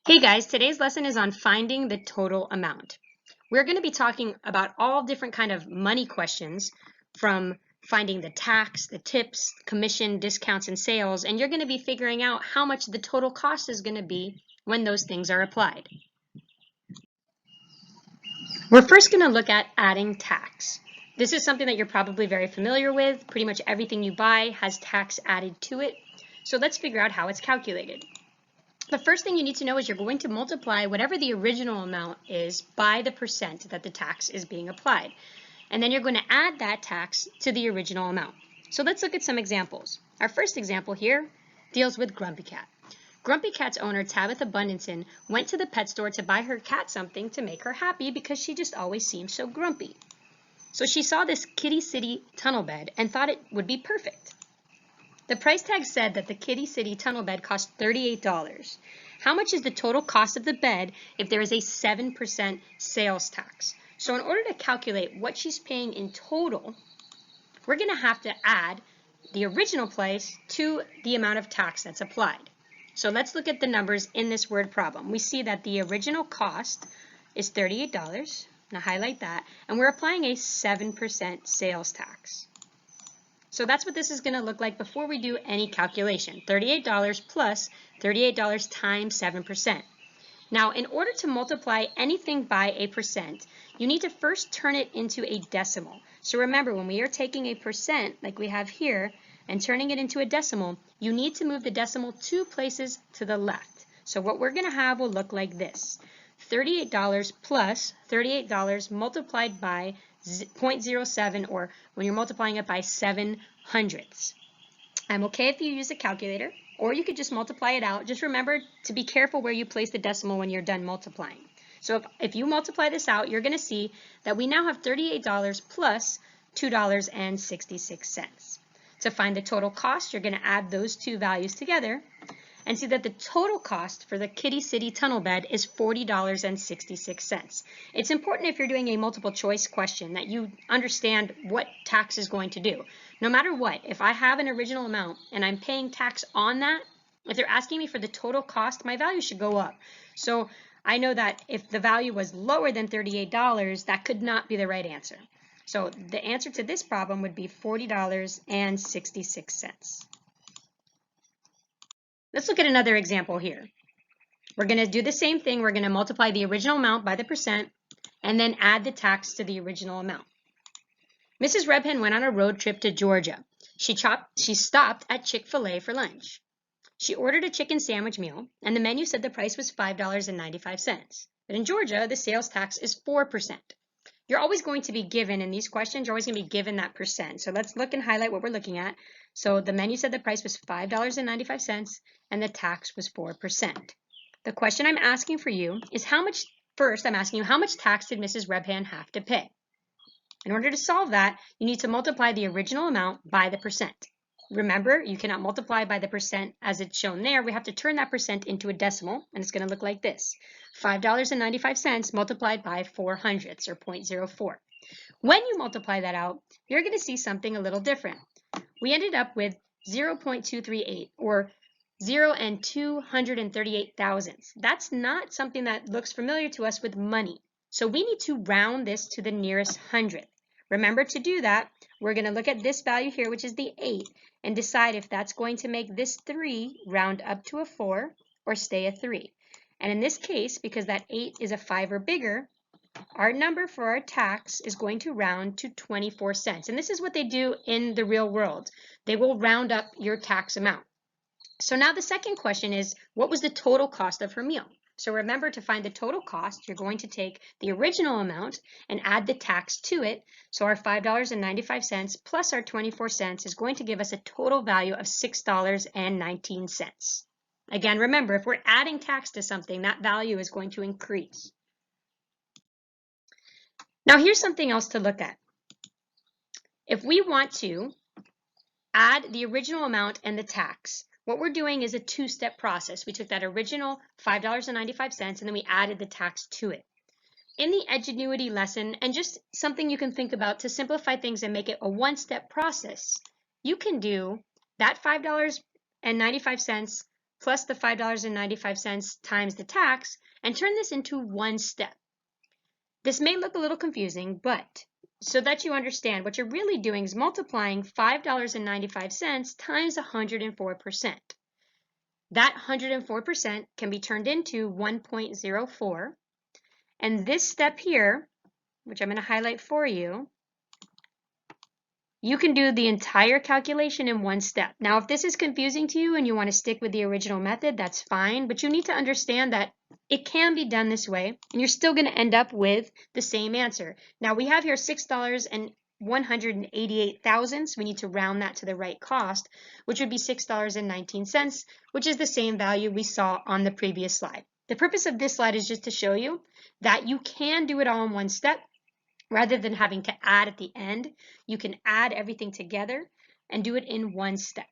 Hey guys, today's lesson is on finding the total amount. We're going to be talking about all different kind of money questions, from finding the tax, the tips, commission, discounts, and sales, and you're going to be figuring out how much the total cost is going to be when those things are applied. We're first going to look at adding tax. This is something that you're probably very familiar with. Pretty much everything you buy has tax added to it. So let's figure out how it's calculated. The first thing you need to know is you're going to multiply whatever the original amount is by the percent that the tax is being applied. And then you're going to add that tax to the original amount. So let's look at some examples. Our first example here deals with Grumpy Cat. Grumpy Cat's owner, Tabitha Bundinson, went to the pet store to buy her cat something to make her happy because she just always seems so grumpy. So she saw this Kitty City tunnel bed and thought it would be perfect. The price tag said that the Kitty City tunnel bed cost $38. How much is the total cost of the bed if there is a 7% sales tax? So in order to calculate what she's paying in total, we're going to have to add the original price to the amount of tax that's applied. So let's look at the numbers in this word problem. We see that the original cost is $38. Now highlight that. And we're applying a 7% sales tax. So that's what this is going to look like before we do any calculation. $38 plus $38 times 7%. Now, in order to multiply anything by a percent, you need to first turn it into a decimal. So remember, when we are taking a percent, like we have here, and turning it into a decimal, you need to move the decimal 2 places to the left. So what we're going to have will look like this. $38 plus $38 multiplied by 0.07, or when you're multiplying it by 7/100ths. I'm okay if you use a calculator, or you could just multiply it out. Just remember to be careful where you place the decimal when you're done multiplying. So if you multiply this out, you're going to see that we now have $38 plus $2.66. To find the total cost, you're going to add those two values together and see that the total cost for the Kitty City tunnel bed is $40.66. It's important if you're doing a multiple choice question that you understand what tax is going to do. No matter what, if I have an original amount and I'm paying tax on that, if they're asking me for the total cost, my value should go up. So I know that if the value was lower than $38, that could not be the right answer. So the answer to this problem would be $40.66. Let's look at another example here. We're going to do the same thing. We're going to multiply the original amount by the percent and then add the tax to the original amount. Mrs. Redpen went on a road trip to Georgia. She stopped at Chick-fil-A for lunch. She ordered a chicken sandwich meal, and the menu said the price was $5.95. But in Georgia, the sales tax is 4%. You're always going to be given, in these questions, you're always going to be given that percent. So let's look and highlight what we're looking at. So the menu said the price was $5.95 and the tax was 4%. The question I'm asking for you is first I'm asking you, how much tax did Mrs. Redpan have to pay? In order to solve that, you need to multiply the original amount by the percent. Remember, you cannot multiply by the percent as it's shown there. We have to turn that percent into a decimal, and it's going to look like this. $5.95 multiplied by 4/100ths, or 0.04. When you multiply that out, you're going to see something a little different. We ended up with 0.238, or 0 and 238 thousandths. That's not something that looks familiar to us with money. So we need to round this to the nearest hundredth. Remember, to do that, we're going to look at this value here, which is the 8, and decide if that's going to make this 3 round up to a 4 or stay a 3. And in this case, because that 8 is a 5 or bigger, our number for our tax is going to round to 24 cents. And this is what they do in the real world. They will round up your tax amount. So now the second question is, what was the total cost of her meal? So remember, to find the total cost, you're going to take the original amount and add the tax to it. So our $5.95 plus our 24 cents is going to give us a total value of $6.19. Again, remember, if we're adding tax to something, that value is going to increase. Now here's something else to look at. If we want to add the original amount and the tax, what we're doing is a two-step process. We took that original $5.95 and then we added the tax to it. In the Edgenuity lesson, and just something you can think about to simplify things and make it a one-step process, you can do that $5.95 plus the $5.95 times the tax and turn this into one step. This may look a little confusing, but so that you understand, what you're really doing is multiplying $5.95 times 104%. That 104% can be turned into 1.04. And this step here, which I'm going to highlight for you, you can do the entire calculation in one step. Now, if this is confusing to you and you want to stick with the original method, that's fine, but you need to understand that it can be done this way, and you're still going to end up with the same answer. Now, we have here $6,188,000, so we need to round that to the right cost, which would be $6.19, which is the same value we saw on the previous slide. The purpose of this slide is just to show you that you can do it all in one step. Rather than having to add at the end, you can add everything together and do it in one step.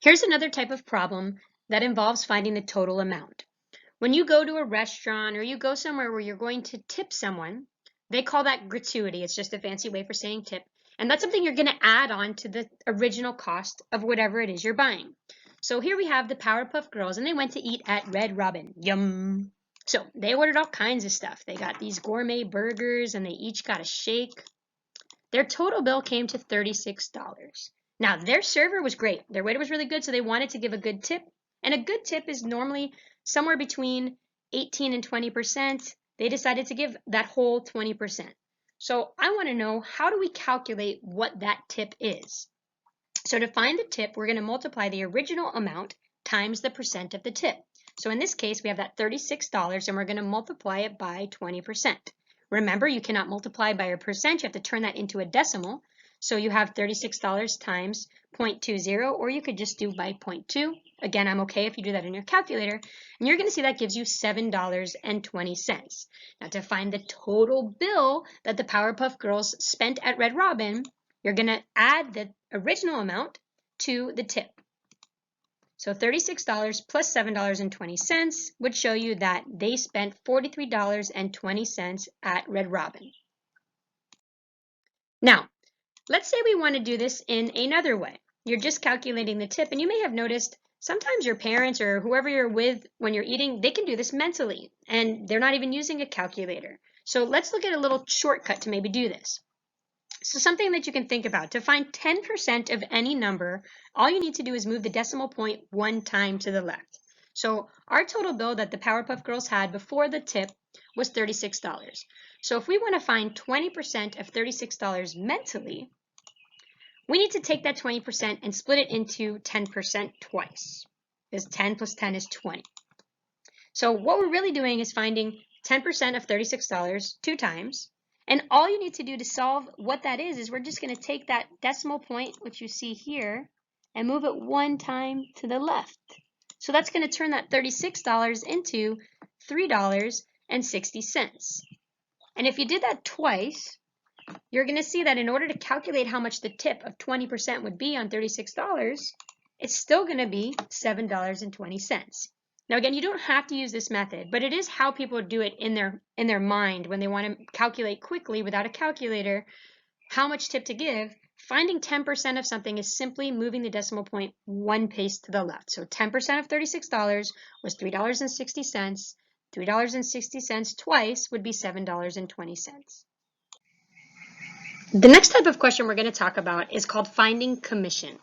Here's another type of problem that involves finding the total amount. When you go to a restaurant or you go somewhere where you're going to tip someone, they call that gratuity. It's just a fancy way for saying tip. And that's something you're going to add on to the original cost of whatever it is you're buying. So here we have the Powerpuff Girls, and they went to eat at Red Robin. Yum! So they ordered all kinds of stuff. They got these gourmet burgers and they each got a shake. Their total bill came to $36. Now their server was great. Their waiter was really good, so they wanted to give a good tip. And a good tip is normally somewhere between 18 and 20%. They decided to give that whole 20%. So I want to know, how do we calculate what that tip is? So to find the tip, we're going to multiply the original amount times the percent of the tip. So in this case, we have that $36, and we're going to multiply it by 20%. Remember, you cannot multiply by a percent. You have to turn that into a decimal. So you have $36 times 0.20, or you could just do by 0.2. Again, I'm okay if you do that in your calculator. And you're going to see that gives you $7.20. Now, to find the total bill that the Powerpuff Girls spent at Red Robin, you're going to add the original amount to the tip. So $36 plus $7.20 would show you that they spent $43.20 at Red Robin. Now, let's say we want to do this in another way. You're just calculating the tip, and you may have noticed sometimes your parents or whoever you're with when you're eating, they can do this mentally, and they're not even using a calculator. So let's look at a little shortcut to maybe do this. So something that you can think about, to find 10% of any number, all you need to do is move the decimal point one time to the left. So our total bill that the Powerpuff Girls had before the tip was $36. So if we want to find 20% of $36 mentally, we need to take that 20% and split it into 10% twice, because 10 plus 10 is 20. So what we're really doing is finding 10% of $36 two times. And all you need to do to solve what that is we're just going to take that decimal point, which you see here, and move it one time to the left. So that's going to turn that $36 into $3.60. And if you did that twice, you're going to see that in order to calculate how much the tip of 20% would be on $36, it's still going to be $7.20. Now again, you don't have to use this method, but it is how people do it in their mind when they want to calculate quickly without a calculator how much tip to give. Finding 10% of something is simply moving the decimal point one place to the left. So 10% of $36 was $3.60. $3.60 twice would be $7.20. The next type of question we're going to talk about is called finding commission.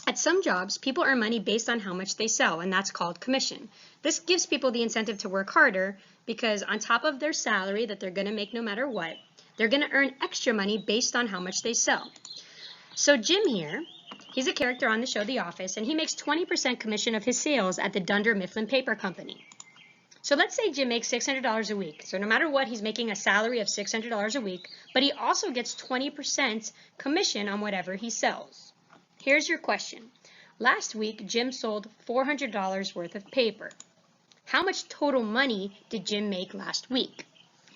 At some jobs, people earn money based on how much they sell, and that's called commission. This gives people the incentive to work harder because on top of their salary that they're going to make no matter what, they're going to earn extra money based on how much they sell. So Jim here, he's a character on the show The Office, and he makes 20% commission of his sales at the Dunder Mifflin Paper Company. So let's say Jim makes $600 a week. So no matter what, he's making a salary of $600 a week, but he also gets 20% commission on whatever he sells. Here's your question. Last week, Jim sold $400 worth of paper. How much total money did Jim make last week?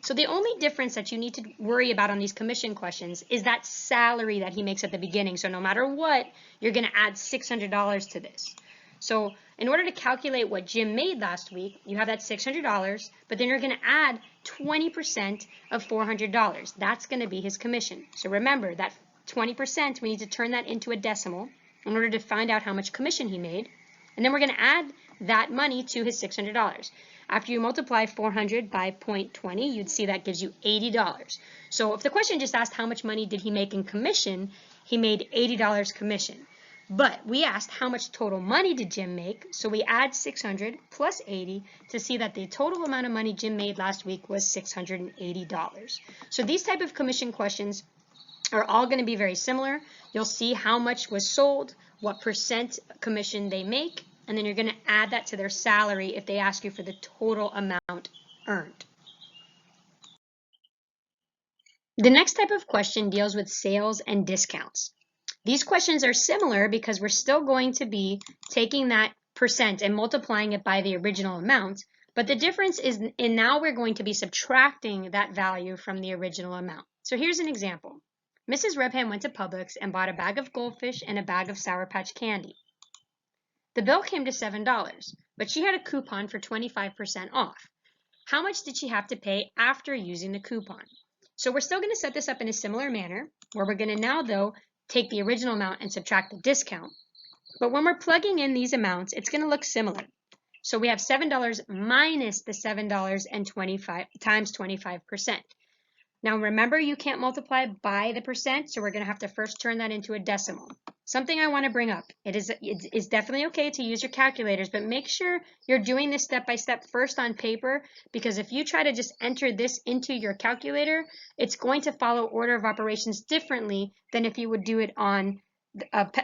So the only difference that you need to worry about on these commission questions is that salary that he makes at the beginning. So no matter what, you're going to add $600 to this. So in order to calculate what Jim made last week, you have that $600, but then you're going to add 20% of $400. That's going to be his commission. So remember that 20%, we need to turn that into a decimal. in order to find out how much commission he made. And then we're going to add that money to his $600. After you multiply 400 by 0.20, you'd see that gives you $80. So if the question just asked how much money did he make in commission, he made $80 commission. But we asked how much total money did Jim make, so we add 600 plus 80 to see that the total amount of money Jim made last week was $680. So these type of commission questions are all going to be very similar. You'll see how much was sold, what percent commission they make, and then you're going to add that to their salary if they ask you for the total amount earned. The next type of question deals with sales and discounts. These questions are similar because we're still going to be taking that percent and multiplying it by the original amount, but the difference is now we're going to be subtracting that value from the original amount. So here's an example. Mrs. Rebham went to Publix and bought a bag of goldfish and a bag of Sour Patch candy. The bill came to $7, but she had a coupon for 25% off. How much did she have to pay after using the coupon? So we're still going to set this up in a similar manner, where we're going to now, though, take the original amount and subtract the discount. But when we're plugging in these amounts, it's going to look similar. So we have $7 minus the $7.25 times 25%. Now remember, you can't multiply by the percent, so we're going to have to first turn that into a decimal. Something I want to bring up, it is definitely okay to use your calculators, but make sure you're doing this step by step first on paper, because if you try to just enter this into your calculator, it's going to follow order of operations differently than if you would do it on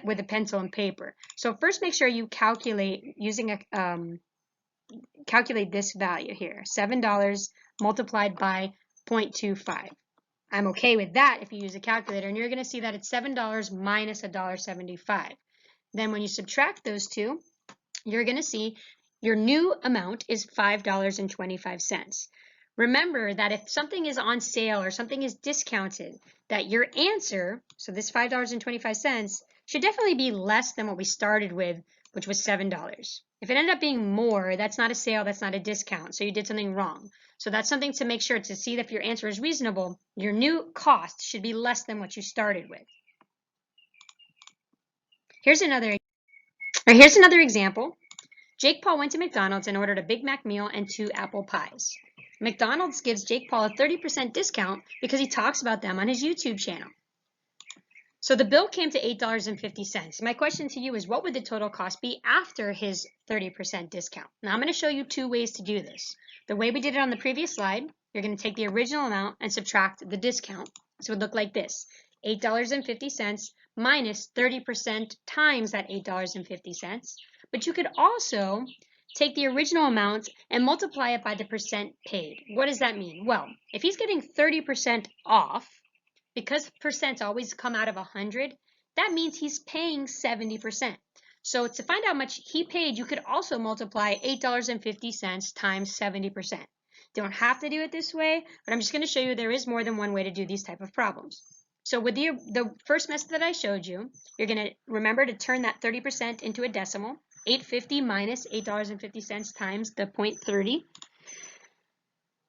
with a pencil and paper. So first make sure you calculate using calculate this value here, $7 multiplied by 0.25. I'm okay with that if you use a calculator, and you're going to see that it's $7 minus $1.75. Then when you subtract those two, you're going to see your new amount is $5.25. Remember that if something is on sale or something is discounted, that your answer, so this $5.25, should definitely be less than what we started with, which was $7. If it ended up being more, that's not a sale, that's not a discount, so you did something wrong. So that's something to make sure to see if your answer is reasonable. Your new cost should be less than what you started with. Here's another example. Jake Paul went to McDonald's and ordered a Big Mac meal and 2 apple pies. McDonald's gives Jake Paul a 30% discount because he talks about them on his YouTube channel. So the bill came to $8.50. My question to you is, what would the total cost be after his 30% discount? Now I'm going to show you 2 ways to do this. The way we did it on the previous slide, you're going to take the original amount and subtract the discount. So it would look like this, $8.50 minus 30% times that $8.50. But you could also take the original amount and multiply it by the percent paid. What does that mean? Well, if he's getting 30% off, because percents always come out of 100, that means he's paying 70%. So to find out how much he paid, you could also multiply $8.50 times 70%. Don't have to do it this way, but I'm just going to show you there is more than one way to do these type of problems. So with the first method that I showed you, you're going to remember to turn that 30% into a decimal. 850 minus $8.50 times the 0.30.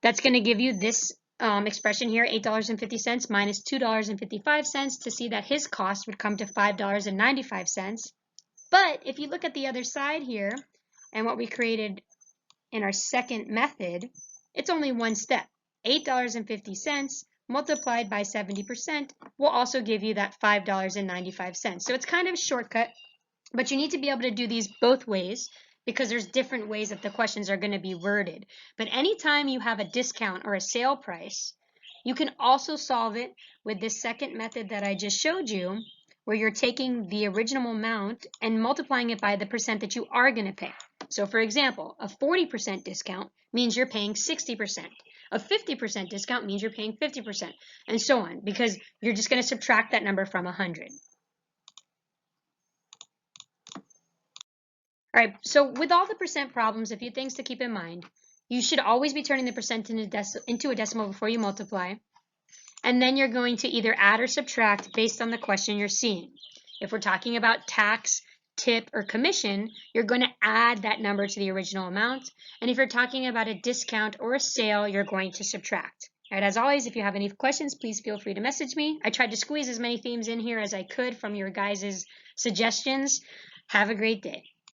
That's going to give you this expression here, $8.50 minus $2.55, to see that his cost would come to $5.95. But if you look at the other side here, and what we created in our second method, it's only one step. $8.50 multiplied by 70% will also give you that $5.95. So it's kind of a shortcut, but you need to be able to do these both ways, because there's different ways that the questions are going to be worded. But anytime you have a discount or a sale price, you can also solve it with this second method that I just showed you, where you're taking the original amount and multiplying it by the percent that you are going to pay. So for example, a 40% discount means you're paying 60%. A 50% discount means you're paying 50%, and so on, because you're just going to subtract that number from 100. All right, so with all the percent problems, a few things to keep in mind. You should always be turning the percent into a decimal before you multiply. And then you're going to either add or subtract based on the question you're seeing. If we're talking about tax, tip, or commission, you're going to add that number to the original amount. And if you're talking about a discount or a sale, you're going to subtract. All right, as always, if you have any questions, please feel free to message me. I tried to squeeze as many themes in here as I could from your guys' suggestions. Have a great day.